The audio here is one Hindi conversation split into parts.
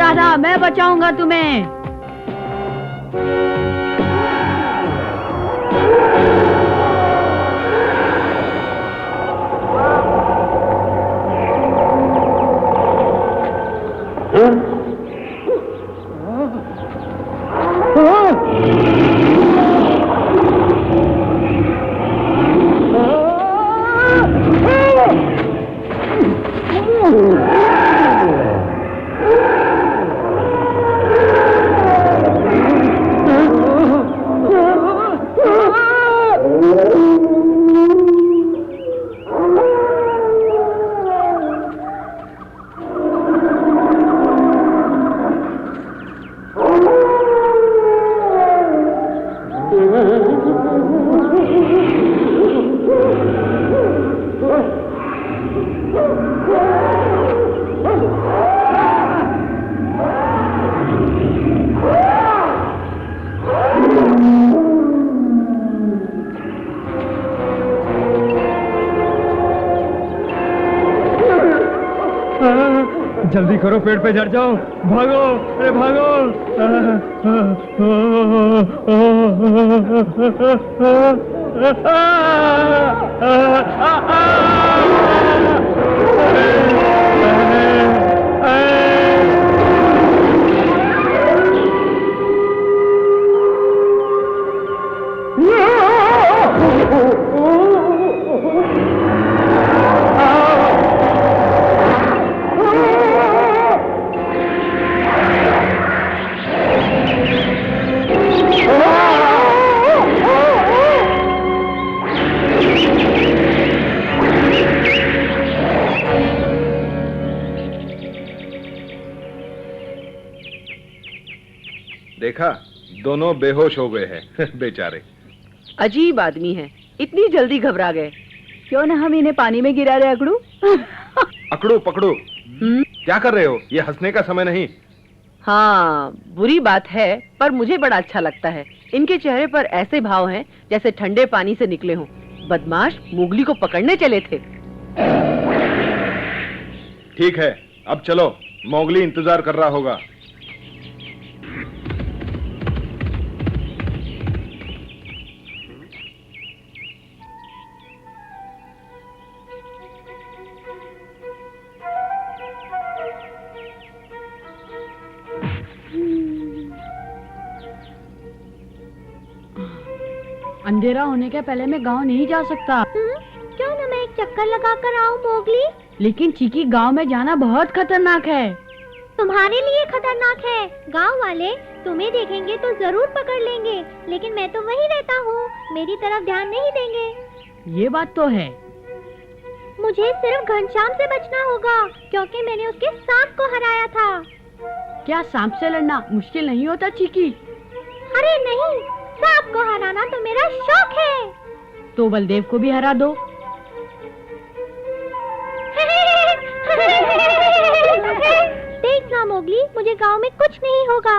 राधा, मैं बचाऊंगा तुम्हें। जल्दी करो, पेड़ पे चढ़ जाओ, भागो, अरे भागो। देखा, दोनों बेहोश हो गए हैं बेचारे। अजीब आदमी है, इतनी जल्दी घबरा गए। क्यों ना हम इन्हें पानी में गिरा रहे अकड़ू। अकड़ू पकड़ू, क्या कर रहे हो? ये हंसने का समय नहीं। हाँ, बुरी बात है, पर मुझे बड़ा अच्छा लगता है। इनके चेहरे पर ऐसे भाव हैं जैसे ठंडे पानी से निकले हों। बदमाश मोगली को पकड़ने चले थे। ठीक है, अब चलो, मोगली इंतजार कर रहा होगा। अंधेरा होने के पहले मैं गांव नहीं जा सकता। क्यों ना मैं एक चक्कर लगा कर आऊं मोगली? लेकिन चीकी, गांव में जाना बहुत खतरनाक है। तुम्हारे लिए खतरनाक है। गांव वाले तुम्हें देखेंगे तो जरूर पकड़ लेंगे, लेकिन मैं तो वहीं रहता हूँ, मेरी तरफ ध्यान नहीं देंगे। ये बात तो है। मुझे सिर्फ घनश्याम से बचना होगा, क्योंकि मैंने उसके सांप को हराया था। क्या सांप से लड़ना मुश्किल नहीं होता चीकी? अरे नहीं, सांप को हराना तो मेरा शौक है। तो बलदेव को भी हरा दो। देखना मोगली, मुझे गांव में कुछ नहीं होगा।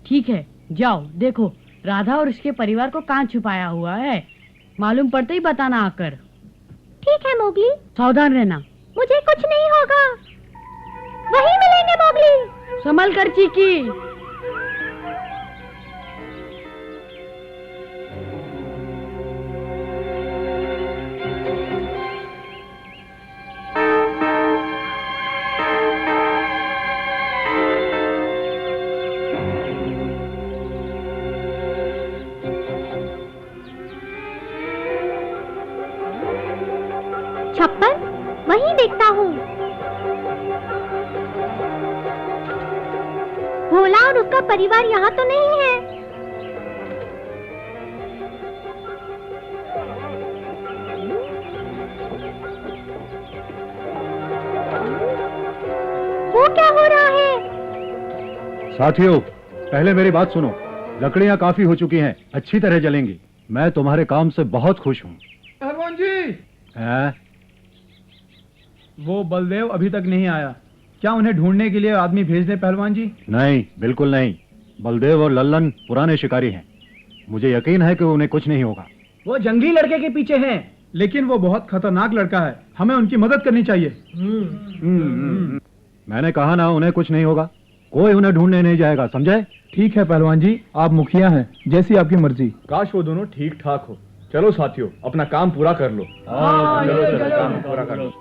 ठीक है, जाओ देखो राधा और उसके परिवार को कहाँ छुपाया हुआ है। मालूम पड़ते ही बताना आकर। ठीक है मोगली। सावधान रहना। मुझे कुछ नहीं होगा। वहीं मिलेंगे मोगली। संभल कर चीकी। छप्पर वहीं देखता हूँ। भोला और उसका परिवार यहाँ तो नहीं है। वो क्या हो रहा है? साथियों, पहले मेरी बात सुनो। लकड़ियाँ काफी हो चुकी हैं, अच्छी तरह जलेंगी। मैं तुम्हारे काम से बहुत खुश हूँ। पहलवान जी, हैं? वो बलदेव अभी तक नहीं आया। क्या उन्हें ढूंढने के लिए आदमी भेज दें पहलवान जी? नहीं, बिल्कुल नहीं। बलदेव और लल्लन पुराने शिकारी हैं। मुझे यकीन है कि उन्हें कुछ नहीं होगा। वो जंगली लड़के के पीछे हैं, लेकिन वो बहुत खतरनाक लड़का है। हमें उनकी मदद करनी चाहिए। मैंने कहा ना, उन्हें कुछ नहीं होगा। कोई उन्हें ढूंढने नहीं जाएगा, समझे? ठीक है पहलवान जी, आप मुखिया हैं, जैसी आपकी मर्जी। काश वो दोनों ठीक ठाक हो। चलो साथियों, अपना काम पूरा कर लो। चलो काम पूरा कर लो।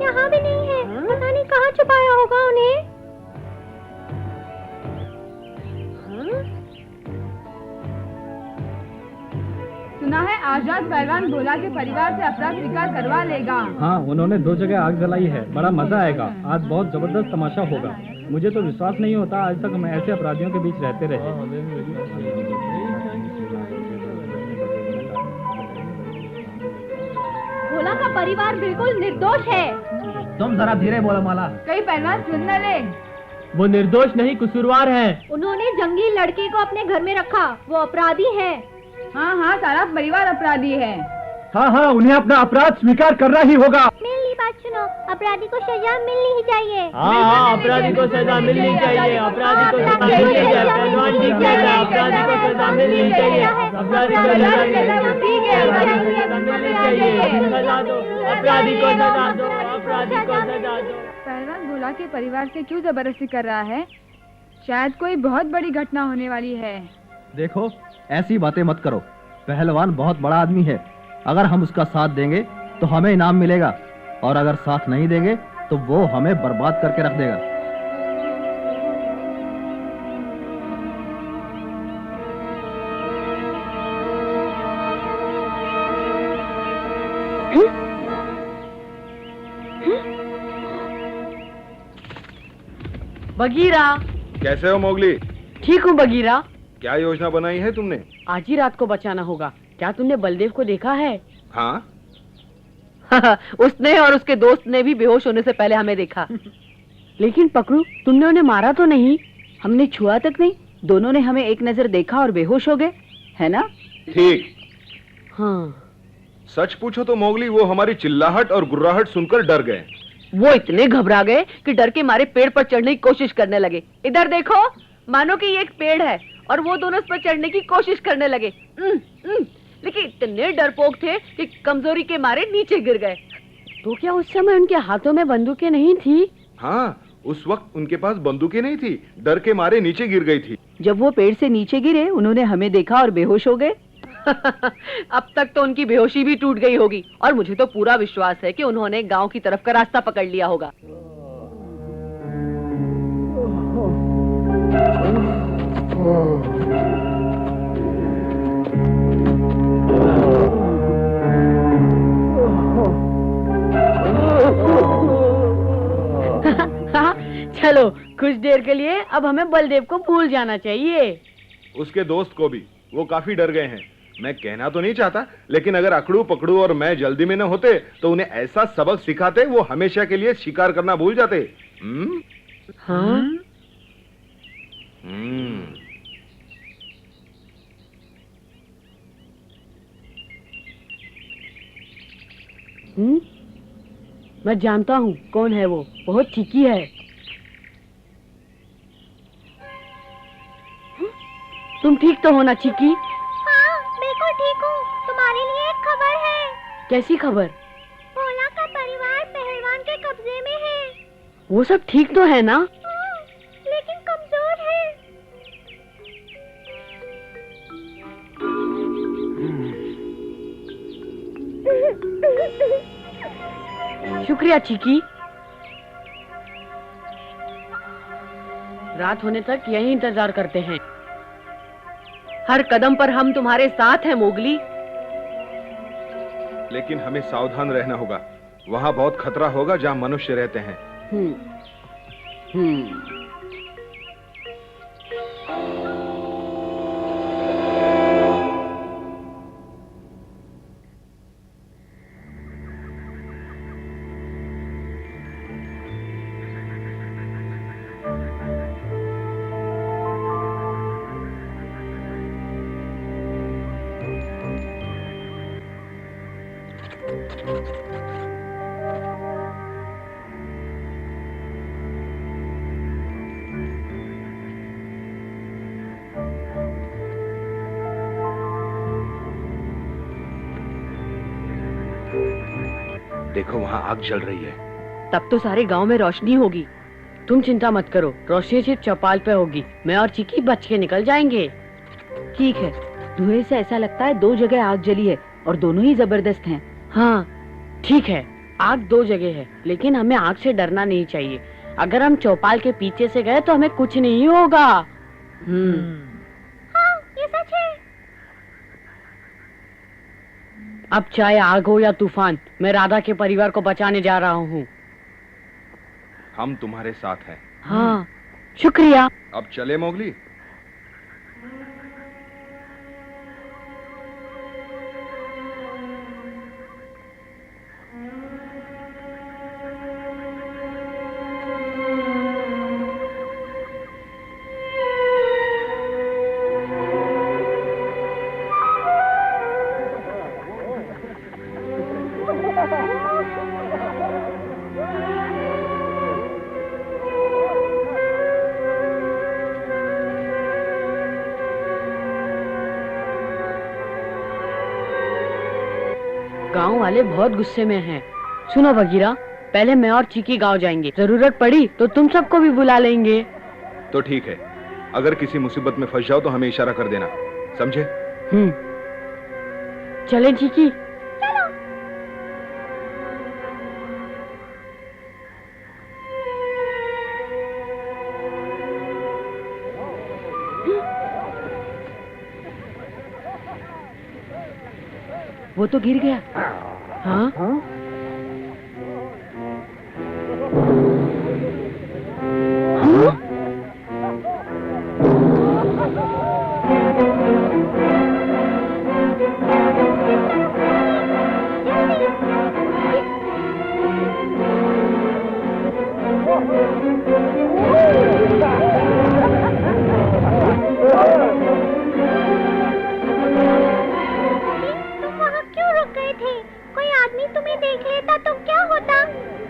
यहाँ भी नहीं है, पता नहीं कहाँ छुपाया होगा उन्हें। सुना है आजाद पहलवान भोला के परिवार से अपराध स्वीकार करवा लेगा। हाँ, उन्होंने 2 जगह आग जलाई है। बड़ा मजा आएगा। आज बहुत जबरदस्त तमाशा होगा। मुझे तो विश्वास नहीं होता आज तक हम ऐसे अपराधियों के बीच रहते रहे। भोला का परिवार बिल्कुल निर्दोष है। तुम जरा धीरे बोलो माला। कई पहलवान सुन न ले। वो निर्दोष नहीं, कसूरवार है। उन्होंने जंगली लड़के को अपने घर में रखा, वो अपराधी है। हाँ हाँ, सारा परिवार अपराधी है। हाँ हाँ, उन्हें अपना अपराध स्वीकार करना ही होगा। मेरी बात सुनो, अपराधी को सजा मिलनी ही चाहिए। हाँ, अपराधी को सजा मिलनी चाहिए। अपराधी को सजा मिलनी चाहिए। पहलवान ठीक कहता है, अपराधी को सजा मिलनी चाहिए। अपराधी को सजा मिलनी चाहिए। सजा दो, अपराधी को सजा दो, अपराधी को सजा दो। पहलवान भोला के परिवार से क्यों जबरदस्ती कर रहा है? शायद कोई बहुत बड़ी घटना होने वाली है। देखो, ऐसी बातें मत करो। पहलवान बहुत बड़ा आदमी है। अगर हम उसका साथ देंगे तो हमें इनाम मिलेगा, और अगर साथ नहीं देंगे तो वो हमें बर्बाद करके रख देगा। बगीरा, कैसे हो मोगली? ठीक हूँ बगीरा। क्या योजना बनाई है तुमने? आज ही रात को बचाना होगा। क्या तुमने बलदेव को देखा है? हाँ। उसने और उसके दोस्त ने भी बेहोश होने से पहले हमें देखा। लेकिन पकड़ू, तुमने उन्हें मारा तो नहीं? हमने छुआ तक नहीं। दोनों ने हमें एक नजर देखा और बेहोश हो गए, है ना? ठीक। हाँ। सच पूछो तो मोगली, वो हमारी चिल्लाहट और गुर्राहट सुनकर डर गए। वो इतने घबरा गए कि डर के मारे पेड़ पर चढ़ने की कोशिश करने लगे। इधर देखो, मानो कि ये एक पेड़ है और वो दोनों इस पर चढ़ने की कोशिश करने लगे। लेकिन इतने डरपोक थे कि कमजोरी के मारे नीचे गिर गए। तो क्या उस समय उनके हाथों में बंदूकें नहीं थी? हाँ, उस वक्त उनके पास बंदूकें नहीं थी, डर के मारे नीचे गिर गई थी। जब वो पेड़ से नीचे गिरे, उन्होंने हमें देखा और बेहोश हो गए। अब तक तो उनकी बेहोशी भी टूट गई होगी, और मुझे तो पूरा विश्वास है कि उन्होंने गांव की तरफ का रास्ता पकड़ लिया होगा। चलो, कुछ देर के लिए अब हमें बलदेव को भूल जाना चाहिए। उसके दोस्त को भी, वो काफी डर गए हैं। मैं कहना तो नहीं चाहता, लेकिन अगर अकड़ू पकड़ू और मैं जल्दी में न होते तो उन्हें ऐसा सबक सिखाते वो हमेशा के लिए शिकार करना भूल जाते। हाँ? मैं जानता हूँ कौन है वो। बहुत ठीकी है। तुम ठीक तो हो ना चिकी? हाँ, बिल्कुल ठीक हूँ। तुम्हारे लिए एक खबर है। कैसी खबर? भोला का परिवार पहलवान के कब्जे में है। वो सब ठीक तो है ना? लेकिन कमजोर है। शुक्रिया चिकी। रात होने तक यही इंतजार करते हैं। हर कदम पर हम तुम्हारे साथ हैं मोगली। लेकिन हमें सावधान रहना होगा। वहाँ बहुत खतरा होगा जहाँ मनुष्य रहते हैं। देखो वहाँ आग जल रही है। तब तो सारे गांव में रोशनी होगी। तुम चिंता मत करो, रोशनी सिर्फ चौपाल पे होगी। मैं और चिकी बच के निकल जाएंगे। ठीक है, धुएं से ऐसा लगता है 2 जगह आग जली है और दोनों ही जबरदस्त हैं। हाँ ठीक है, आग 2 जगह है, लेकिन हमें आग से डरना नहीं चाहिए। अगर हम चौपाल के पीछे से गए तो हमें कुछ नहीं होगा। हाँ, ये सच है। अब चाहे आग हो या तूफान, मैं राधा के परिवार को बचाने जा रहा हूँ। हम तुम्हारे साथ हैं। हाँ, शुक्रिया। अब चले मोगली। गांव वाले बहुत गुस्से में हैं। सुनो बगीरा, पहले मैं और चीकी गांव जाएंगे। जरूरत पड़ी तो तुम सबको भी बुला लेंगे। तो ठीक है, अगर किसी मुसीबत में फंस जाओ तो हमें इशारा कर देना, समझे? चलें चीकी। वो तो गिर गया। हाँ?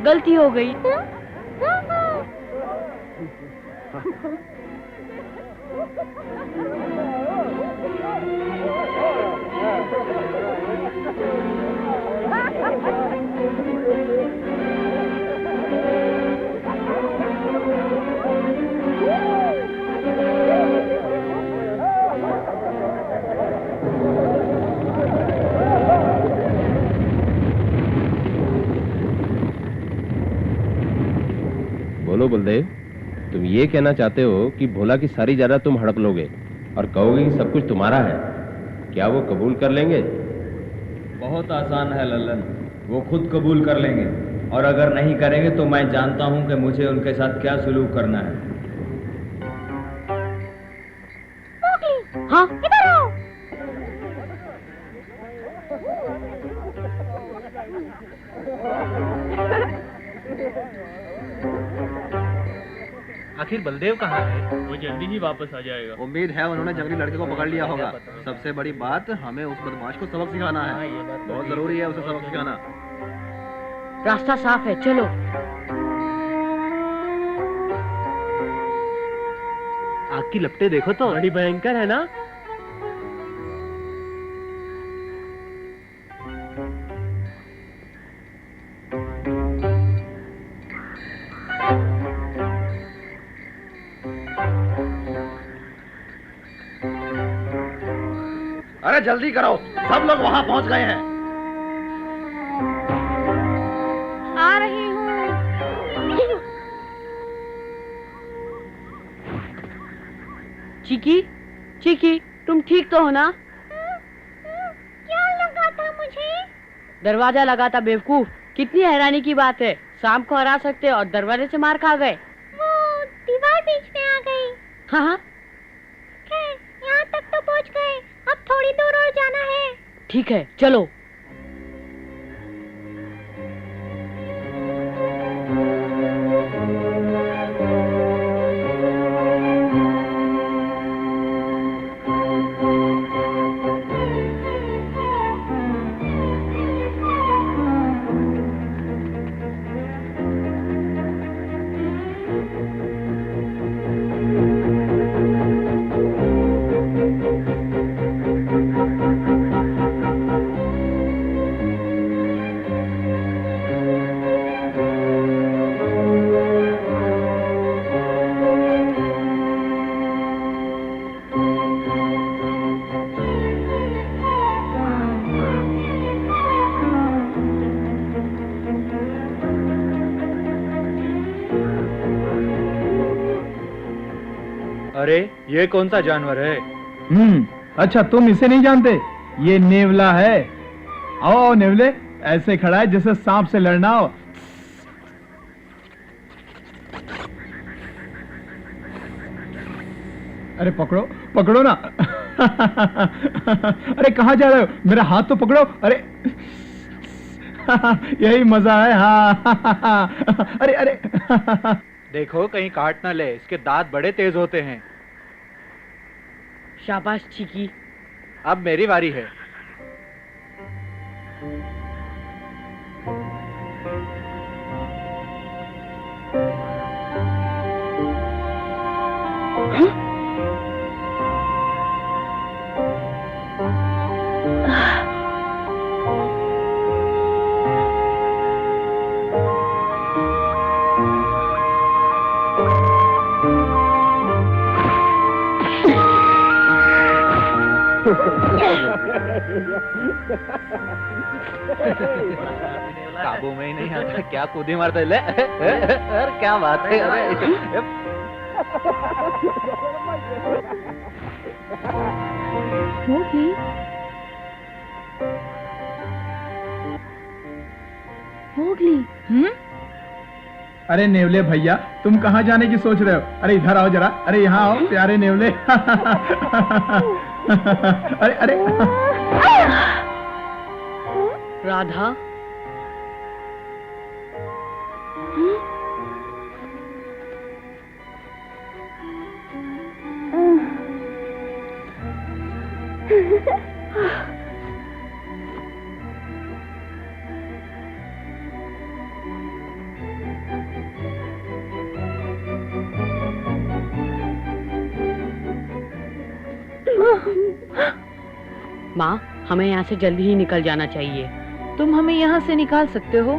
गलती हो गई। बोलो बलदेव, तुम ये कहना चाहते हो कि भोला की सारी जायदाद तुम हड़प लोगे और कहोगे कि सब कुछ तुम्हारा है? क्या वो कबूल कर लेंगे? बहुत आसान है लल्लन, वो खुद कबूल कर लेंगे, और अगर नहीं करेंगे तो मैं जानता हूं कि मुझे उनके साथ क्या सलूक करना है। हाँ, इधर आओ। आखिर बलदेव कहाँ है? वो जल्दी ही वापस आ जाएगा। उम्मीद है उन्होंने जंगली लड़के को पकड़ लिया होगा। सबसे बड़ी बात, हमें उस बदमाश को सबक सिखाना है। बहुत जरूरी है उसे सबक सिखाना। रास्ता साफ है, चलो। आग की लपटें देखो तो बड़ी भयंकर है ना? अरे जल्दी करो, सब लोग वहां पहुंच गए हैं। आ रही हूँ। चिकी, चिकी, तुम ठीक तो हो ना? क्या लगा था मुझे? दरवाजा लगा था बेवकूफ। कितनी हैरानी की बात है, शाम को हरा सकते और दरवाजे से मार खा गए। वो दीवार बीच में आ गई। हाँ हाँ, खैर, यहाँ तक तो पहुँच गए। अब थोड़ी दूर और जाना है। ठीक है, चलो। अरे ये कौन सा जानवर है? अच्छा तुम इसे नहीं जानते? ये नेवला है। आओ नेवले, ऐसे खड़ा है जैसे सांप से लड़ना हो। अरे पकड़ो पकड़ो ना। अरे कहाँ जा रहे हो? मेरा हाथ तो पकड़ो। अरे यही मजा है। हाँ। अरे अरे देखो कहीं काट ना ले, इसके दांत बड़े तेज होते हैं। शाबाश चिकी। अब मेरी बारी है। काबू में ही नहीं आता, क्या कूदी मारते ले। अरे क्या बात है। अरे मोगली, मोगली। अरे नेवले भैया, तुम कहाँ जाने की सोच रहे हो? अरे इधर आओ जरा। अरे यहाँ आओ प्यारे नेवले। अरे अरे राधा, माँ, हमें यहाँ से जल्दी ही निकल जाना चाहिए। तुम हमें यहाँ से निकाल सकते हो?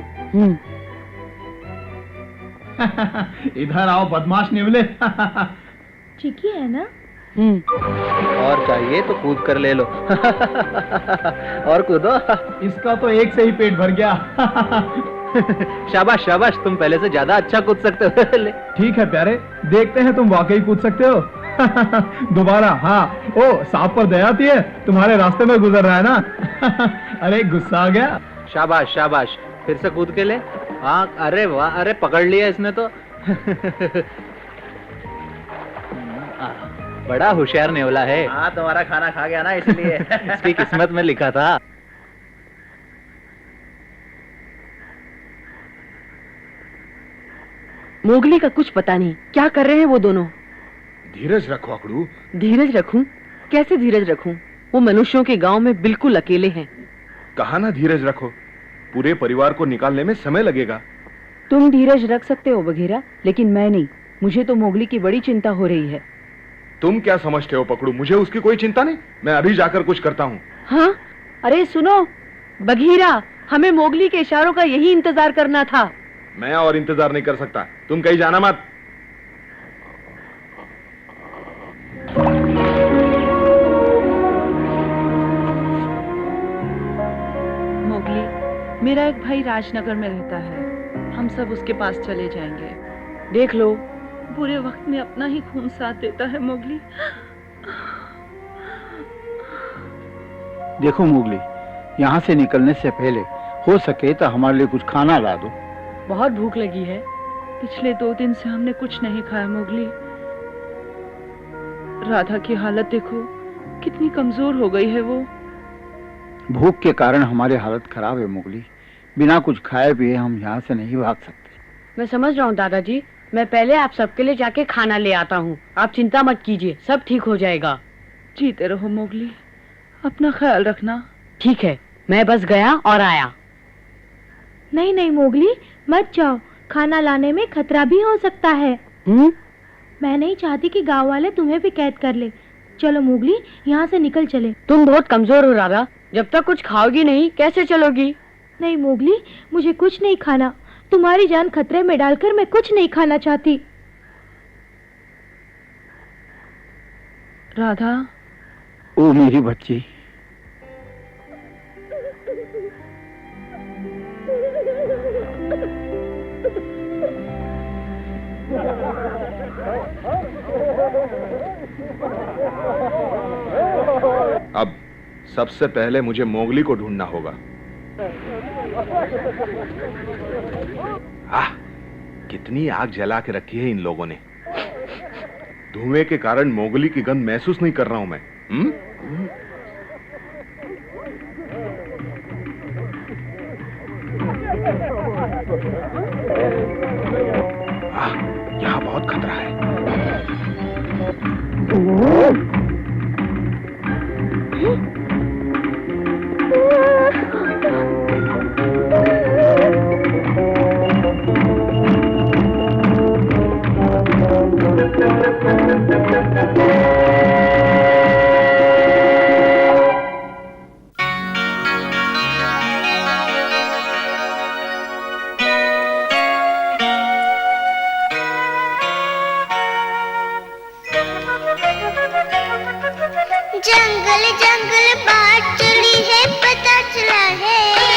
इधर आओ बदमाश नेवले। चिकी है ना? और चाहिए तो कूद कर ले लो। और कूदो। इसका तो एक से ही पेट भर गया। शाबाश शाबाश, तुम पहले से ज्यादा अच्छा कूद सकते हो। ठीक है प्यारे, देखते हैं तुम वाकई कूद सकते हो। दोबारा। हाँ। ओ, सांप पर दया आती है? तुम्हारे रास्ते में गुजर रहा है ना। अरे गुस्सा आ गया। शाबाश शाबाश, फिर से कूद के ले। हाँ, अरे वाह, अरे पकड़ लिया इसने तो। बड़ा होशियार नेवला है। हाँ, तुम्हारा खाना खा गया ना, इसलिए। इसकी किस्मत में लिखा था। मोगली का कुछ पता नहीं, क्या कर रहे हैं वो दोनों। धीरज रखो अकड़ू। धीरज रखूं? कैसे धीरज रखूं? वो मनुष्यों के गांव में बिल्कुल अकेले हैं। कहा ना धीरज रखो, पूरे परिवार को निकालने में समय लगेगा। तुम धीरज रख सकते हो बघेरा, लेकिन मैं नहीं। मुझे तो मोगली की बड़ी चिंता हो रही है। तुम क्या समझते हो पकड़ू? मुझे उसकी कोई चिंता नहीं। मैं अभी जाकर कुछ करता हूँ। हाँ? अरे सुनो बघीरा, हमें मोगली के इशारों का यही इंतजार करना था। मैं और इंतजार नहीं कर सकता, तुम कहीं जाना मत। मोगली, मेरा एक भाई राजनगर में रहता है, हम सब उसके पास चले जाएंगे। देख लो, बुरे वक्त में अपना ही खून साथ देता है। मोगली, देखो मोगली, यहाँ से निकलने से पहले हो सके तो हमारे लिए कुछ खाना ला दो। बहुत भूख लगी है। पिछले 2 दिन से हमने कुछ नहीं खाया मोगली। राधा की हालत देखो, कितनी कमजोर हो गई है वो। भूख के कारण हमारी हालत खराब है मोगली। बिना कुछ खाए पिए हम यहाँ से नहीं भाग सकते। मैं समझ रहा हूँ दादाजी, मैं पहले आप सबके लिए जाके खाना ले आता हूँ। आप चिंता मत कीजिए, सब ठीक हो जाएगा। जीते रहो मोगली, अपना ख्याल रखना। ठीक है, मैं बस गया और आया। नहीं नहीं मोगली, मत जाओ, खाना लाने में खतरा भी हो सकता है। मैं नहीं चाहती कि गांव वाले तुम्हें भी कैद कर ले। चलो मोगली, यहाँ से निकल चले। तुम बहुत कमजोर हो राधा, जब तक कुछ खाओगी नहीं कैसे चलोगी? नहीं मोगली, मुझे कुछ नहीं खाना। तुम्हारी जान खतरे में डालकर मैं कुछ नहीं खाना चाहती। राधा, ओ मेरी बच्ची, अब सबसे पहले मुझे मोगली को ढूंढना होगा। आह, कितनी आग जला के रखी है इन लोगों ने। धुएं के कारण मोगली की गंध महसूस नहीं कर रहा हूं मैं। यहाँ बहुत खतरा है। जंगल जंगल बात चली है, पता चला है